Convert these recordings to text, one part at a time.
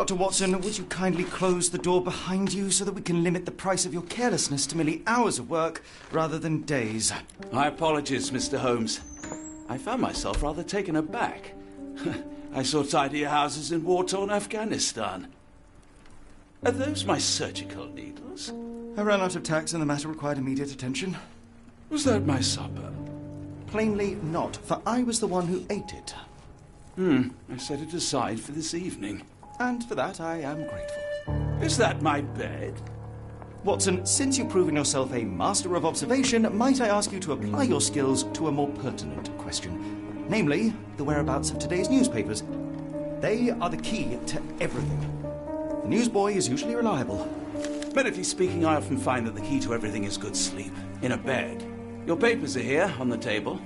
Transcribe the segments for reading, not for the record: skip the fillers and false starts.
Dr. Watson, would you kindly close the door behind you so that we can limit the price of your carelessness to merely hours of work rather than days? My apologies, Mr. Holmes. I found myself rather taken aback. I saw tidier houses in war-torn Afghanistan. Are those my surgical needles? I ran out of tacks and the matter required immediate attention. Was that my supper? Plainly not, for I was the one who ate it. I set it aside for this evening. And for that I am grateful. Is that my bed? Watson, since you've proven yourself a master of observation, might I ask you to apply your skills to a more pertinent question? Namely, the whereabouts of today's newspapers. They are the key to everything. The newsboy is usually reliable. Medically speaking, I often find that the key to everything is good sleep. In a bed. Your papers are here, on the table.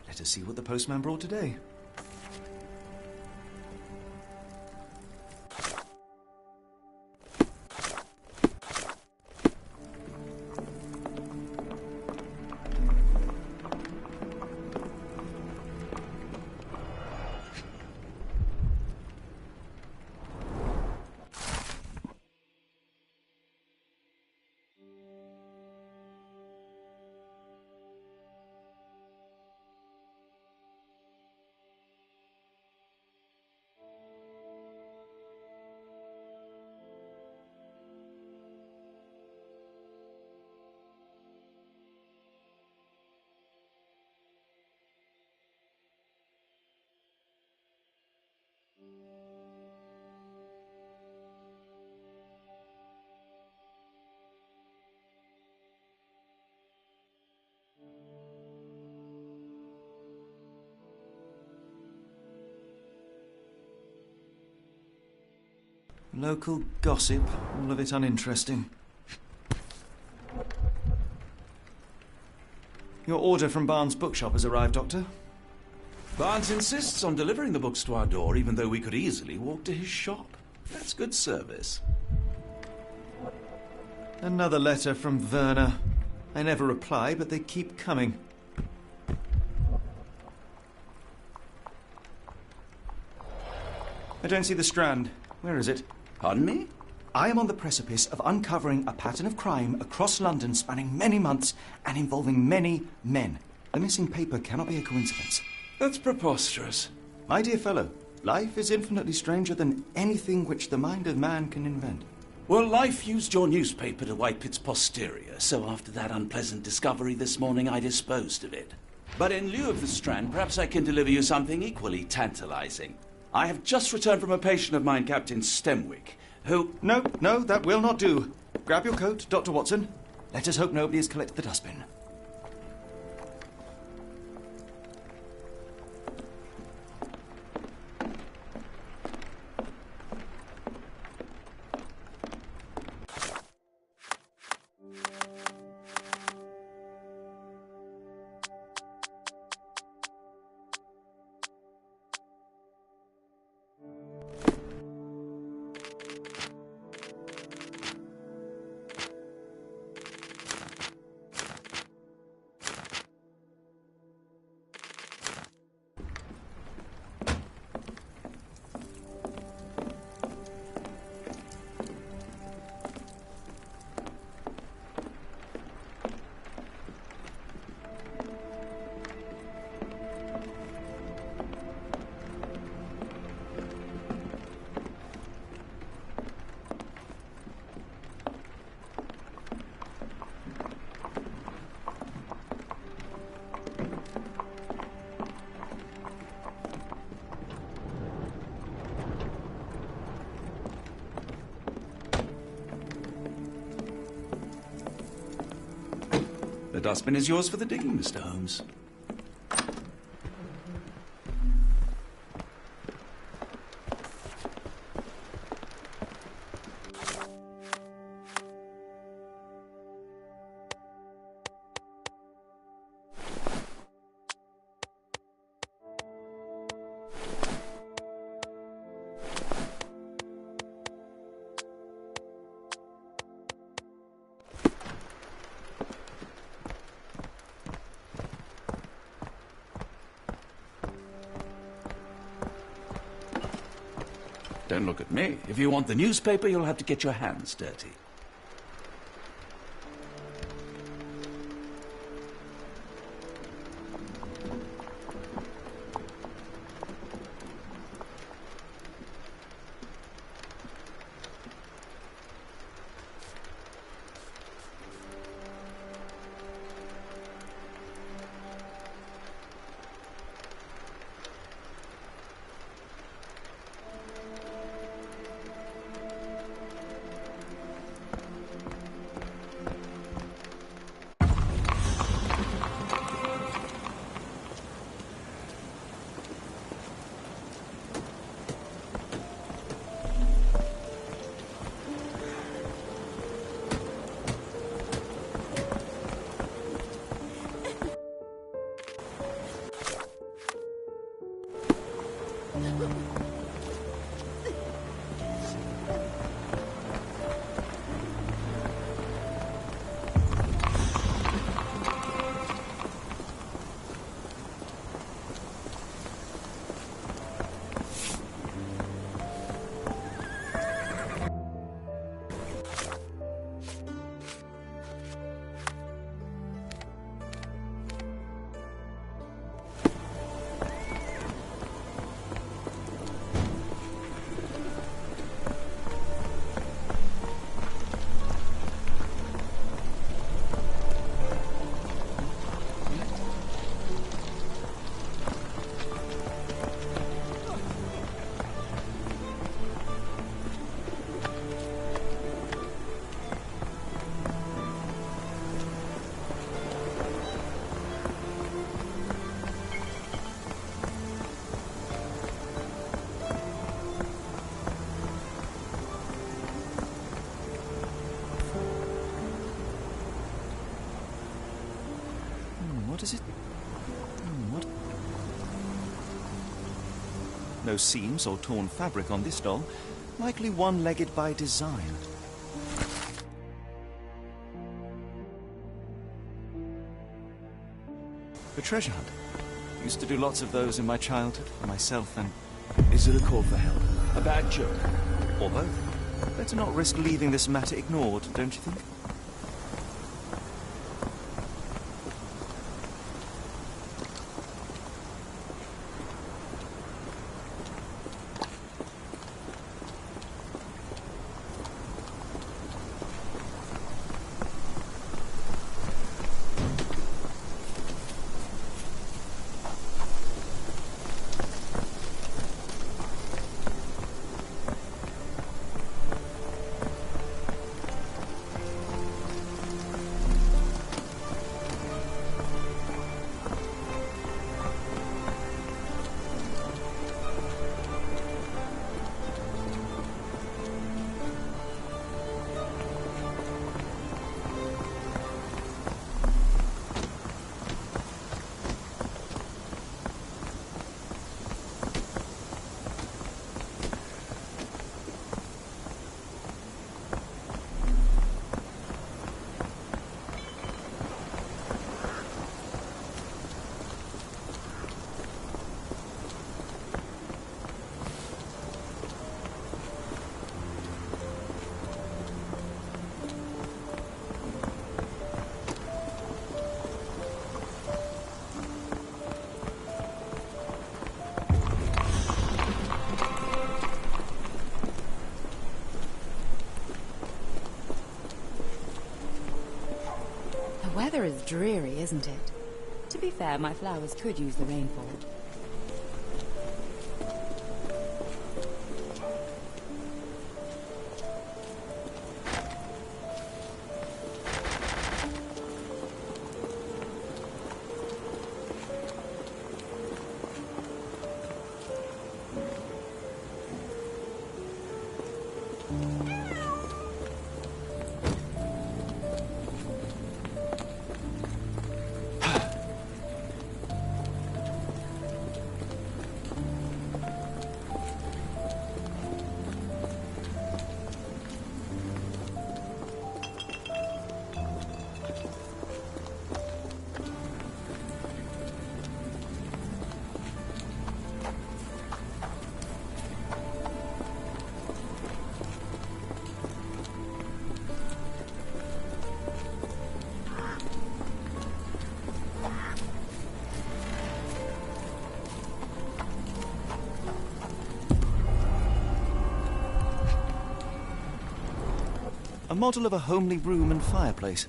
Let us see what the postman brought today. Local gossip, all of it uninteresting. Your order from Barnes' bookshop has arrived, Doctor. Barnes insists on delivering the books to our door, even though we could easily walk to his shop. That's good service. Another letter from Werner. I never reply, but they keep coming. I don't see the Strand. Where is it? Pardon me? I am on the precipice of uncovering a pattern of crime across London spanning many months and involving many men. The missing paper cannot be a coincidence. That's preposterous. My dear fellow, life is infinitely stranger than anything which the mind of man can invent. Well, life used your newspaper to wipe its posterior, so after that unpleasant discovery this morning, I disposed of it. But in lieu of the Strand, perhaps I can deliver you something equally tantalizing. I have just returned from a patient of mine, Captain Stemwick, who... No, that will not do. Grab your coat, Dr. Watson. Let us hope nobody has collected the dustbin. The dustbin is yours for the digging, Mr. Holmes. Don't look at me. If you want the newspaper, you'll have to get your hands dirty. What is it? What? No seams or torn fabric on this doll. Likely one-legged by design. A treasure hunt. Used to do lots of those in my childhood for myself and... Is it a call for help? A bad joke? or both. Better not risk leaving this matter ignored, don't you think? The weather is dreary, isn't it? To be fair, my flowers could use the rainfall. A model of a homely room and fireplace.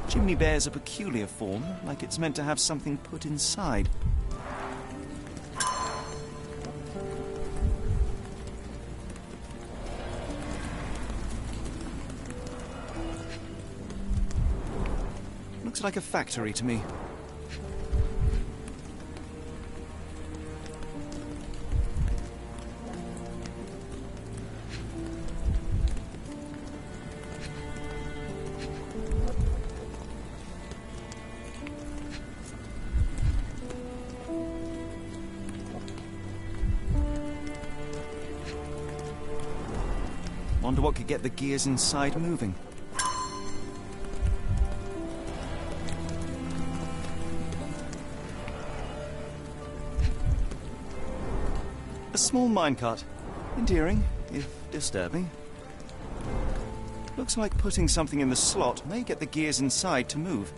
Chimney bears a peculiar form, like it's meant to have something put inside. Looks like a factory to me. Wonder what could get the gears inside moving. A small minecart. Endearing, if disturbing. Looks like putting something in the slot may get the gears inside to move.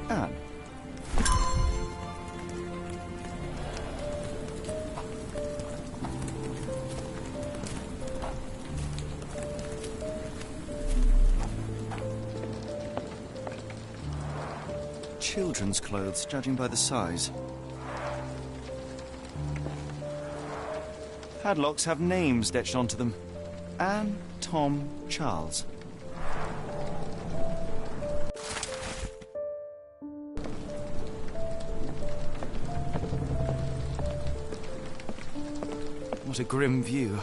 Anne. Children's clothes, judging by the size. Padlocks have names etched onto them. Anne, Tom, Charles. What a grim view.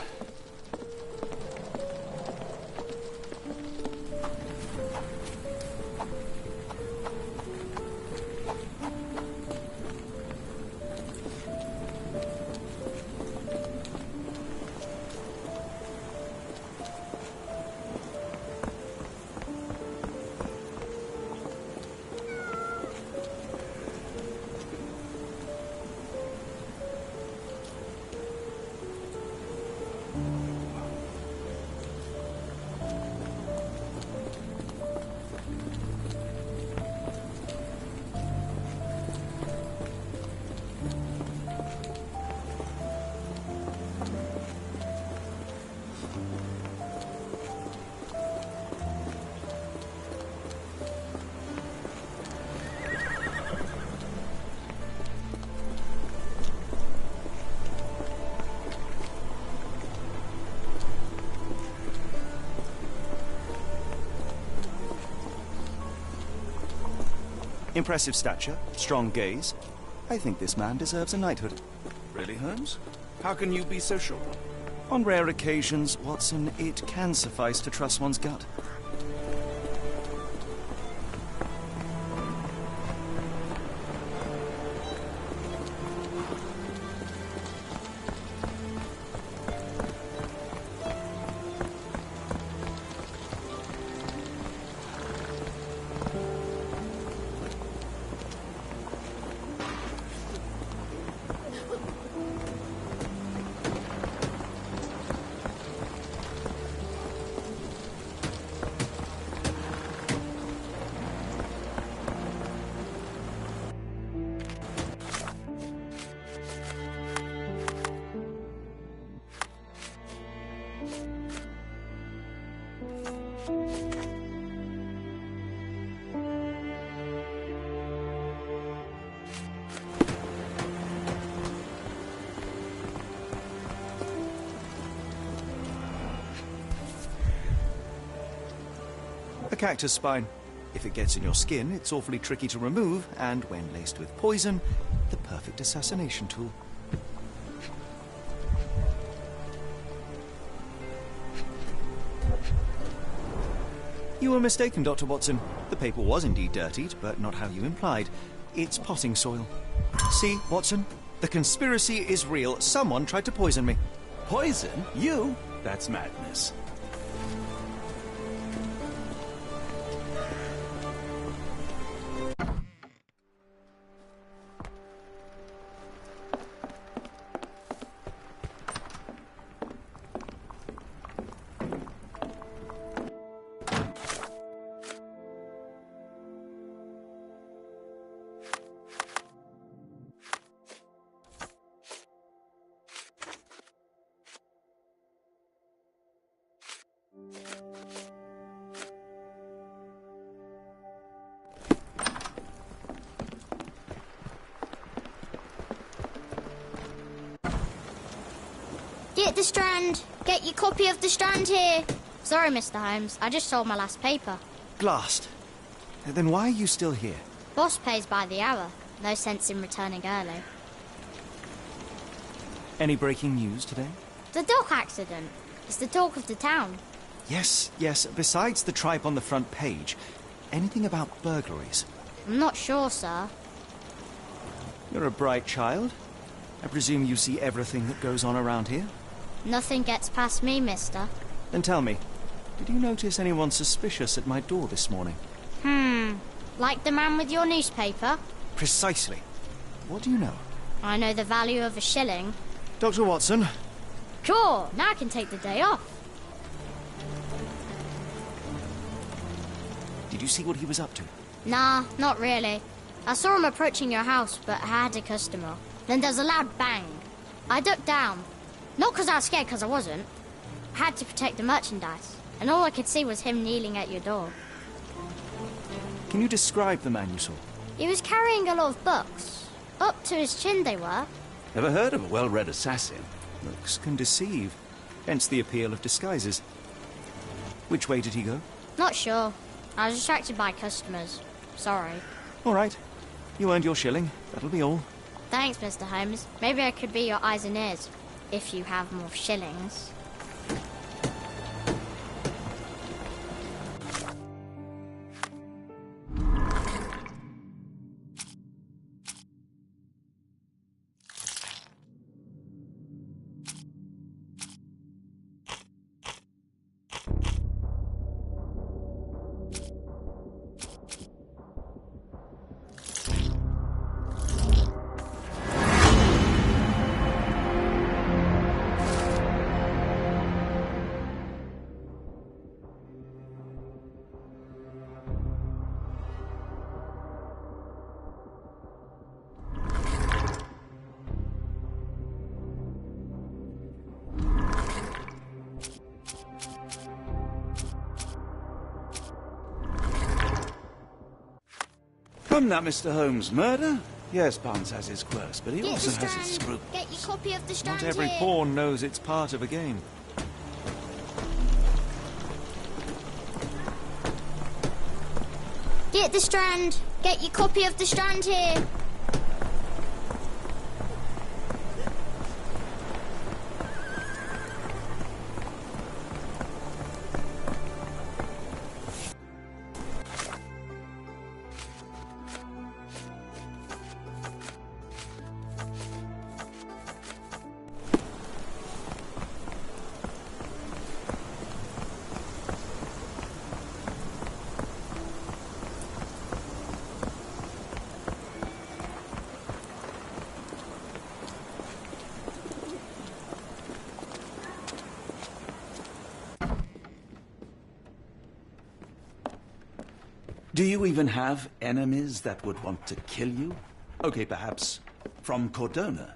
Impressive stature, strong gaze. I think this man deserves a knighthood. Really, Holmes? How can you be so sure? On rare occasions, Watson, it can suffice to trust one's gut. A cactus spine. If it gets in your skin, it's awfully tricky to remove, and when laced with poison, the perfect assassination tool. You were mistaken, Dr. Watson. The paper was indeed dirtied, but not how you implied. It's potting soil. See, Watson? The conspiracy is real. Someone tried to poison me. Poison? You? That's madness. Get the Strand! Get your copy of the Strand here! Sorry, Mr. Holmes, I just sold my last paper. Glassed. Then why are you still here? Boss pays by the hour. No sense in returning early. Any breaking news today? The dock accident. It's the talk of the town. Yes. Besides the tripe on the front page, anything about burglaries? I'm not sure, sir. You're a bright child. I presume you see everything that goes on around here? Nothing gets past me, mister. Then tell me, did you notice anyone suspicious at my door this morning? Like the man with your newspaper? Precisely. What do you know? I know the value of a shilling. Dr. Watson? Sure, now I can take the day off. Did you see what he was up to? Nah, not really. I saw him approaching your house, but I had a customer. Then there's a loud bang. I ducked down. Not because I was scared, because I wasn't. I had to protect the merchandise, and all I could see was him kneeling at your door. Can you describe the man you saw? He was carrying a lot of books. Up to his chin they were. Ever heard of a well-read assassin? Looks can deceive. Hence the appeal of disguises. Which way did he go? Not sure. I was distracted by customers. Sorry. All right. You earned your shilling. That'll be all. Thanks, Mr. Holmes. Maybe I could be your eyes and ears, if you have more shillings. Come now, Mr. Holmes. Murder? Yes, Barnes has his quirks, but he Get also the has his Strand. scruples. Get your copy of the Strand Not every here. pawn knows it's part of a game. Get the Strand. Get your copy of the Strand here. Do you even have enemies that would want to kill you? Okay, perhaps from Cordona.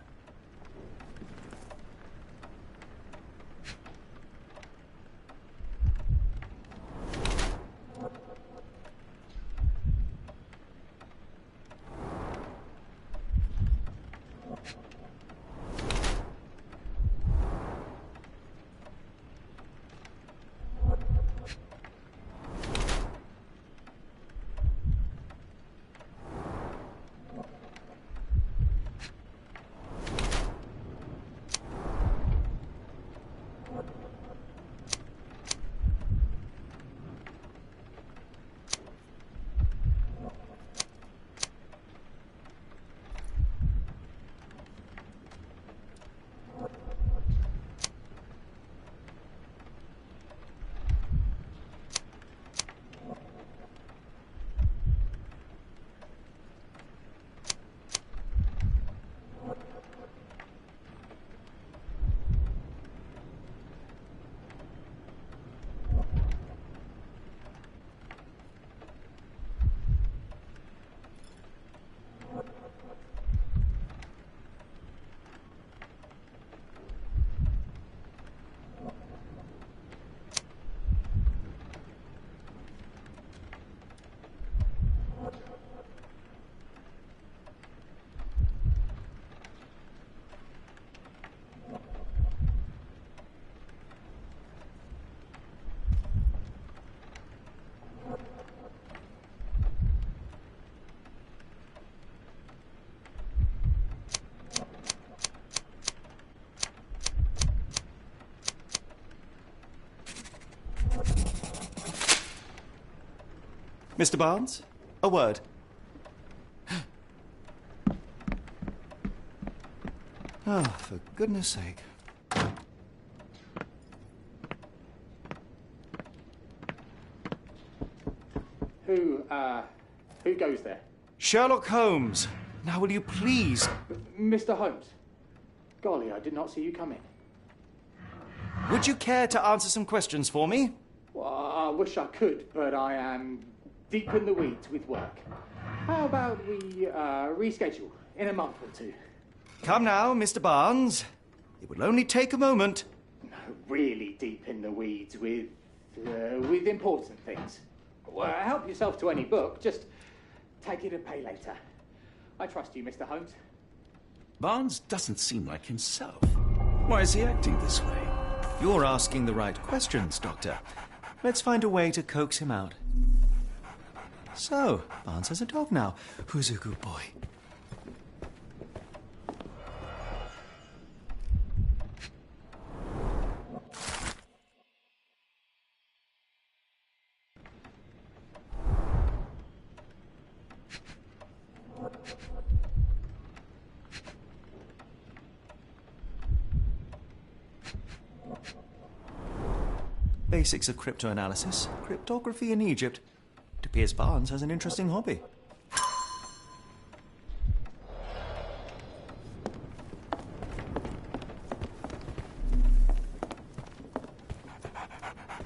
Mr. Barnes, a word. Oh, for goodness sake. Who goes there? Sherlock Holmes. Now, will you please... Mr. Holmes. Golly, I did not see you come in. Would you care to answer some questions for me? Well, I wish I could, but I am deep in the weeds with work. How about we reschedule in a month or two? Come now, Mr. Barnes. It will only take a moment. No, really deep in the weeds with important things. Well, help yourself to any book. Just take it and pay later. I trust you, Mr. Holmes. Barnes doesn't seem like himself. Why is he acting this way? You're asking the right questions, Doctor. Let's find a way to coax him out. So, Barnes has a dog now. Who's a good boy? Basics of cryptoanalysis, cryptography in Egypt. It appears Barnes has an interesting hobby.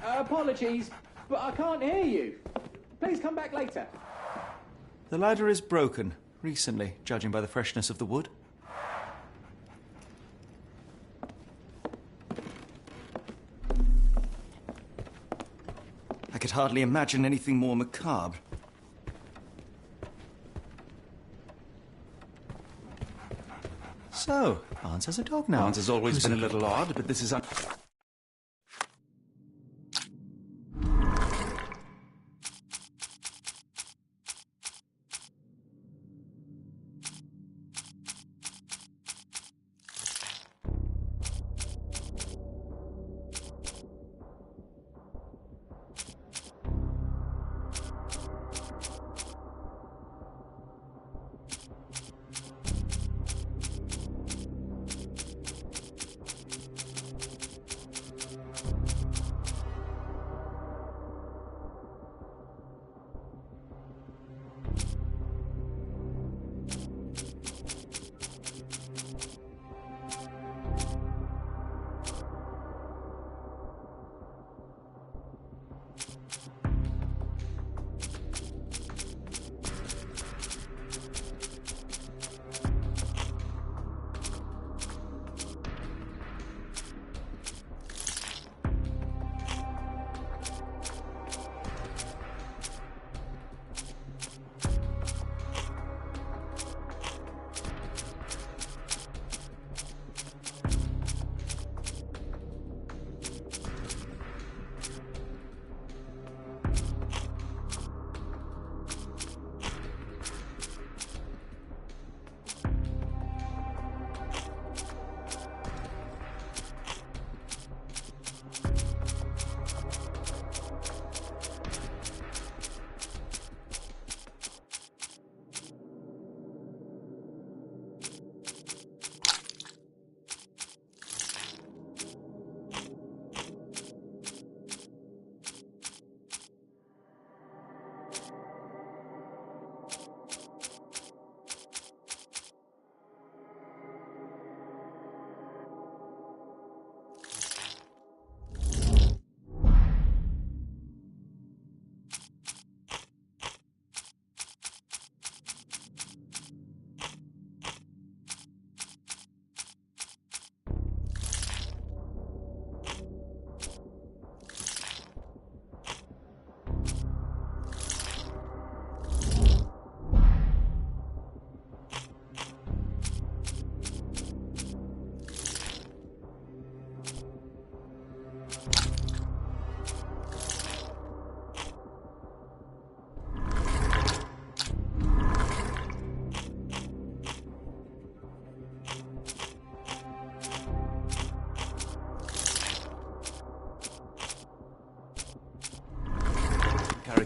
Apologies, but I can't hear you. Please come back later. The ladder is broken, recently, judging by the freshness of the wood. I could hardly imagine anything more macabre. So, Barnes has a dog now. Barnes has always been a little odd, but this is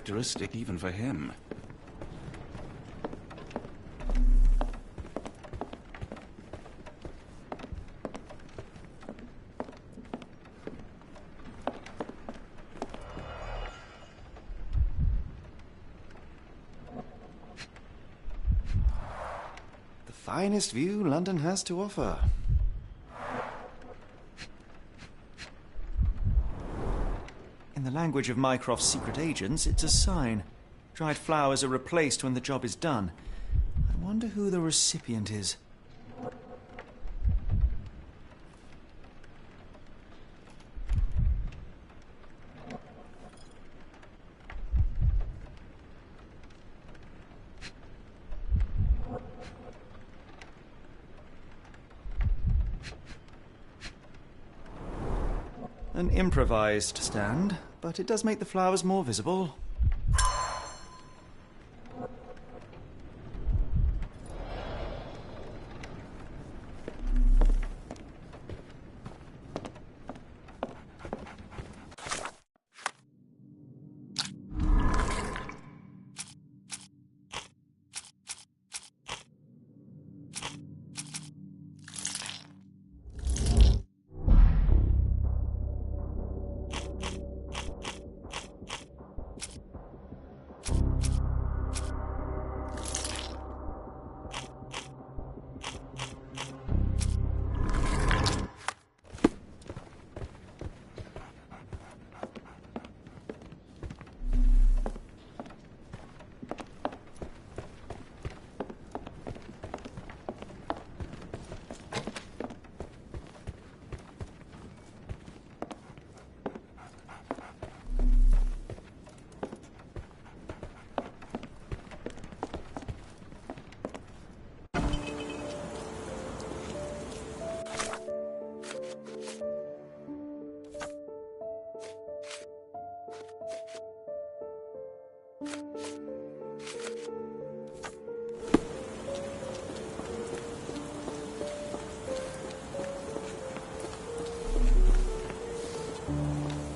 uncharacteristic even for him. The finest view London has to offer. In the language of Mycroft's secret agents, it's a sign. Dried flowers are replaced when the job is done. I wonder who the recipient is. An improvised stand, but it does make the flowers more visible.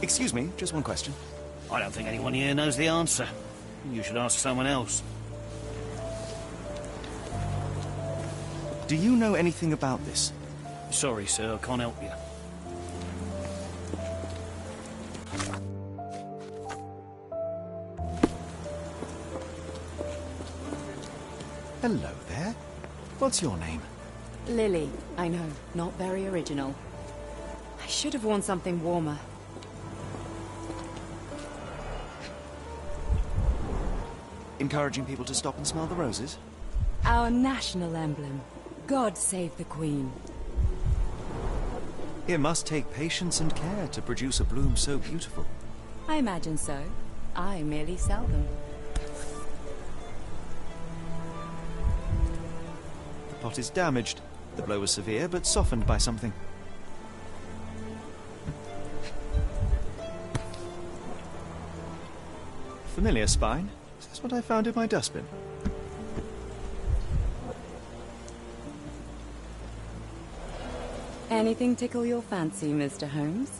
Excuse me, just one question. I don't think anyone here knows the answer. You should ask someone else. Do you know anything about this? Sorry, sir, I can't help you. Hello there. What's your name? Lily, I know, not very original. I should have worn something warmer. Encouraging people to stop and smell the roses? Our national emblem. God save the Queen. It must take patience and care to produce a bloom so beautiful. I imagine so. I merely sell them. The pot is damaged. The blow was severe, but softened by something. Familiar spine? Is this what I found in my dustbin? Anything tickle your fancy, Mr. Holmes?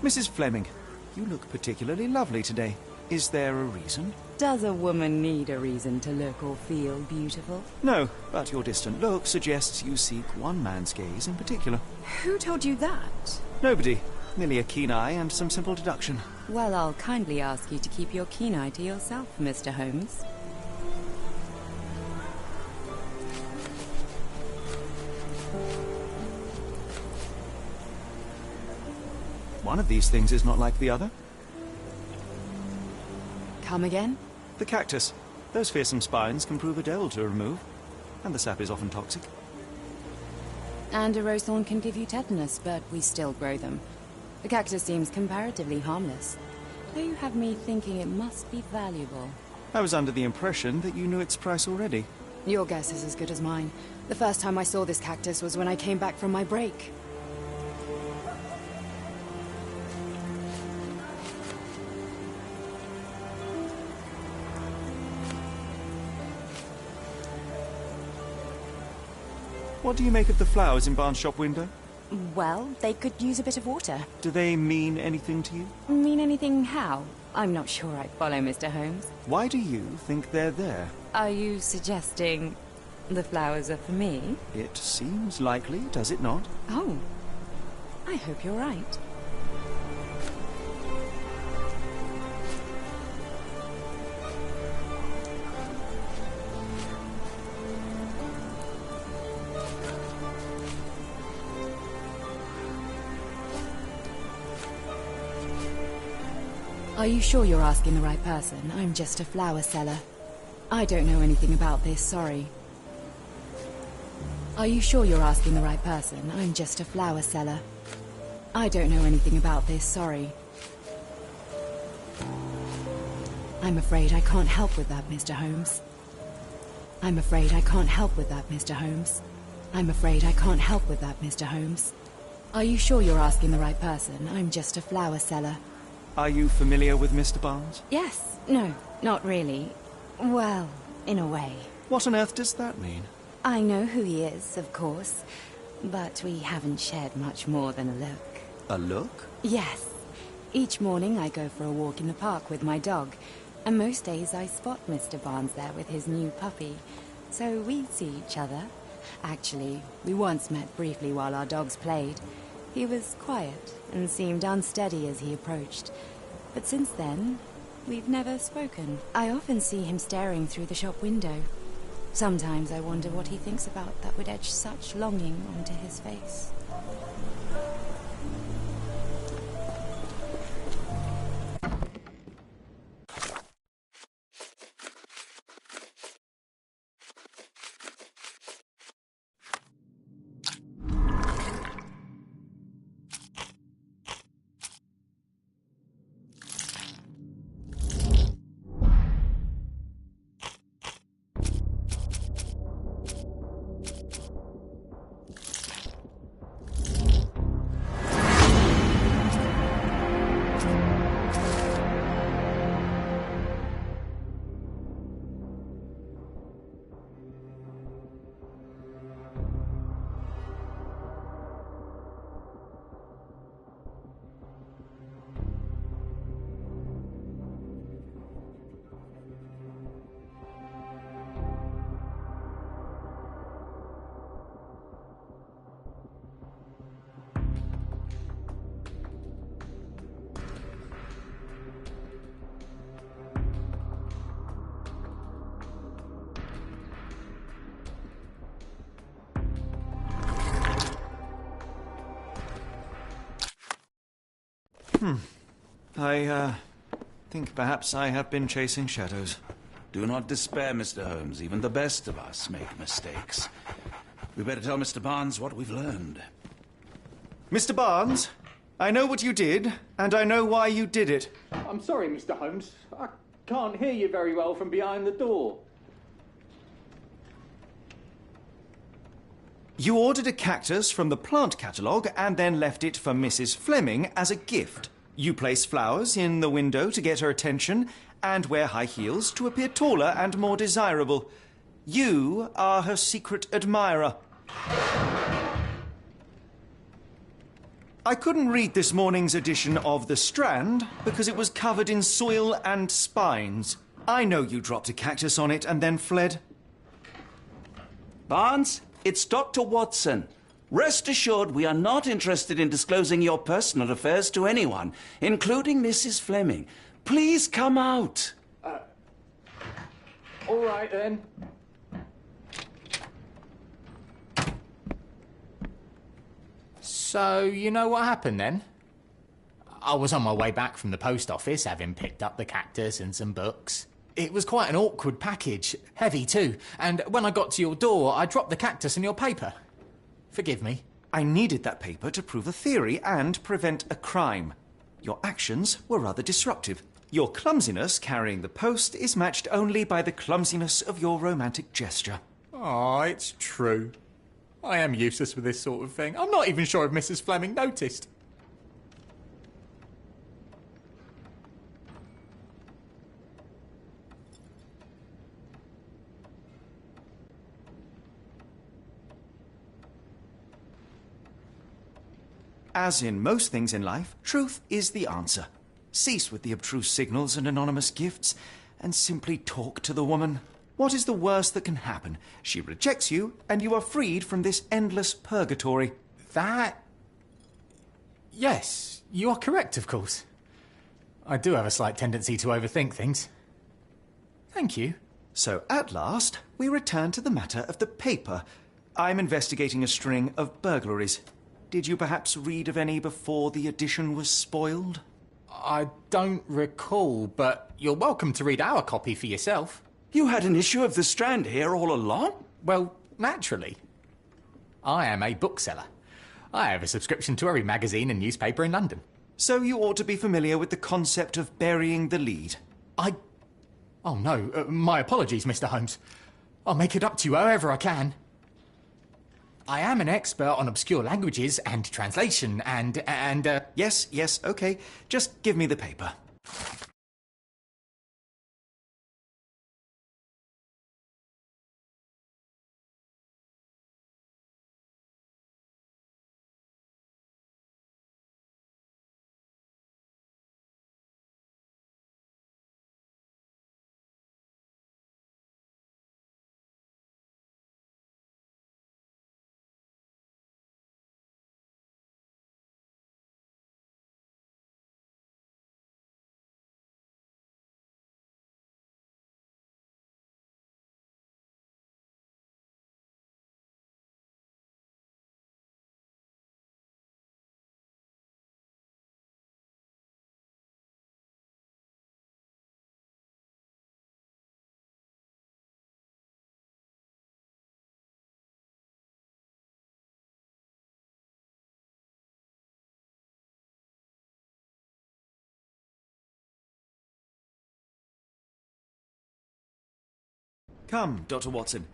Mrs. Fleming, you look particularly lovely today. Is there a reason? Does a woman need a reason to look or feel beautiful? No, but your distant look suggests you seek one man's gaze in particular. Who told you that? Nobody. Merely a keen eye and some simple deduction. Well, I'll kindly ask you to keep your keen eye to yourself, Mr. Holmes. One of these things is not like the other. Come again? The cactus. Those fearsome spines can prove a devil to remove, and the sap is often toxic. And a rose thorn can give you tetanus, but we still grow them. The cactus seems comparatively harmless, though you have me thinking it must be valuable. I was under the impression that you knew its price already. Your guess is as good as mine. The first time I saw this cactus was when I came back from my break. What do you make of the flowers in Barnes' shop window? Well, they could use a bit of water. Do they mean anything to you? Mean anything how? I'm not sure I follow, Mr. Holmes. Why do you think they're there? Are you suggesting the flowers are for me? It seems likely, does it not? Oh, I hope you're right. Are you sure you're asking the right person? I'm just a flower seller. I don't know anything about this, sorry. Are you sure you're asking the right person? I'm just a flower seller. I don't know anything about this, sorry. I'm afraid I can't help with that, Mr. Holmes. I'm afraid I can't help with that, Mr. Holmes. I'm afraid I can't help with that, Mr. Holmes. Are you sure you're asking the right person? I'm just a flower seller. Are you familiar with Mr. Barnes? Yes. No, not really. Well, in a way. What on earth does that mean? I know who he is, of course, but we haven't shared much more than a look. A look? Yes. Each morning I go for a walk in the park with my dog, and most days I spot Mr. Barnes there with his new puppy, so we see each other. Actually, we once met briefly while our dogs played. He was quiet and seemed unsteady as he approached, but since then, we've never spoken. I often see him staring through the shop window. Sometimes I wonder what he thinks about that would etch such longing onto his face. I think perhaps I have been chasing shadows. Do not despair, Mr. Holmes. Even the best of us make mistakes. We better tell Mr. Barnes what we've learned. Mr. Barnes, I know what you did, and I know why you did it. I'm sorry, Mr. Holmes. I can't hear you very well from behind the door. You ordered a cactus from the plant catalogue and then left it for Mrs. Fleming as a gift. You place flowers in the window to get her attention and wear high heels to appear taller and more desirable. You are her secret admirer. I couldn't read this morning's edition of The Strand because it was covered in soil and spines. I know you dropped a cactus on it and then fled. Barnes, it's Dr. Watson. Rest assured we are not interested in disclosing your personal affairs to anyone, including Mrs. Fleming. Please come out. All right, then. So, you know what happened then? I was on my way back from the post office, having picked up the cactus and some books. It was quite an awkward package, heavy too, and when I got to your door, I dropped the cactus and your paper. Forgive me. I needed that paper to prove a theory and prevent a crime. Your actions were rather disruptive. Your clumsiness carrying the post is matched only by the clumsiness of your romantic gesture. Oh, it's true. I am useless with this sort of thing. I'm not even sure if Mrs. Fleming noticed. As in most things in life, truth is the answer. Cease with the abstruse signals and anonymous gifts, and simply talk to the woman. What is the worst that can happen? She rejects you, and you are freed from this endless purgatory. That... Yes, you are correct, of course. I do have a slight tendency to overthink things. Thank you. So, at last, we return to the matter of the paper. I'm investigating a string of burglaries. Did you perhaps read of any before the edition was spoiled? I don't recall, but you're welcome to read our copy for yourself. You had an issue of The Strand here all along? Well, naturally. I am a bookseller. I have a subscription to every magazine and newspaper in London. So you ought to be familiar with the concept of burying the lead. Oh no, my apologies, Mr. Holmes. I'll make it up to you however I can. I am an expert on obscure languages and translation and Yes, okay. Just give me the paper. Come, Dr. Watson.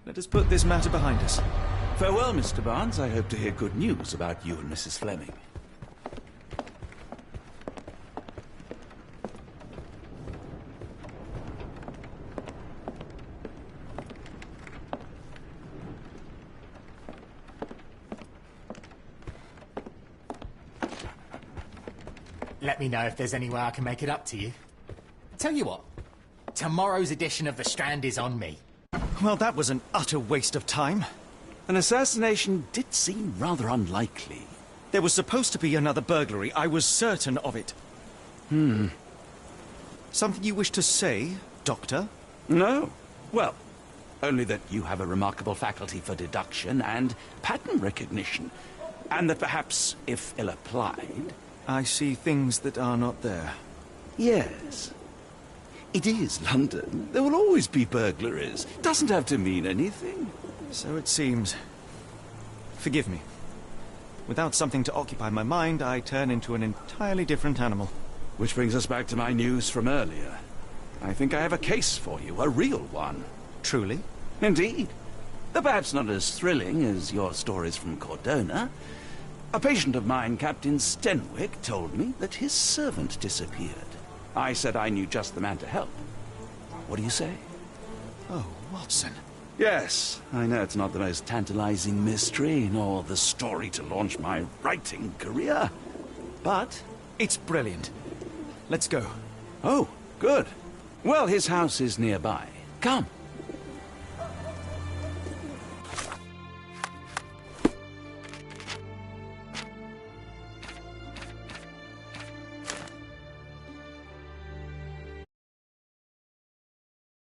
Let us put this matter behind us. Farewell, Mr. Barnes. I hope to hear good news about you and Mrs. Fleming. let me know if there's any way I can make it up to you. Tell you what, tomorrow's edition of The Strand is on me. Well, that was an utter waste of time. An assassination did seem rather unlikely. There was supposed to be another burglary. I was certain of it. Something you wish to say, Doctor? No. Well, only that you have a remarkable faculty for deduction and pattern recognition. And that perhaps, if ill-applied... I see things that are not there. Yes. It is London. There will always be burglaries. Doesn't have to mean anything. So it seems. Forgive me. Without something to occupy my mind, I turn into an entirely different animal. Which brings us back to my news from earlier. I think I have a case for you, a real one. Truly? Indeed. Though perhaps not as thrilling as your stories from Cordona. A patient of mine, Captain Stenwick, told me that his servant disappeared. I said I knew just the man to help. What do you say? Oh, Watson. Yes, I know it's not the most tantalizing mystery, nor the story to launch my writing career. But... It's brilliant. Let's go. Oh, good. Well, his house is nearby. Come.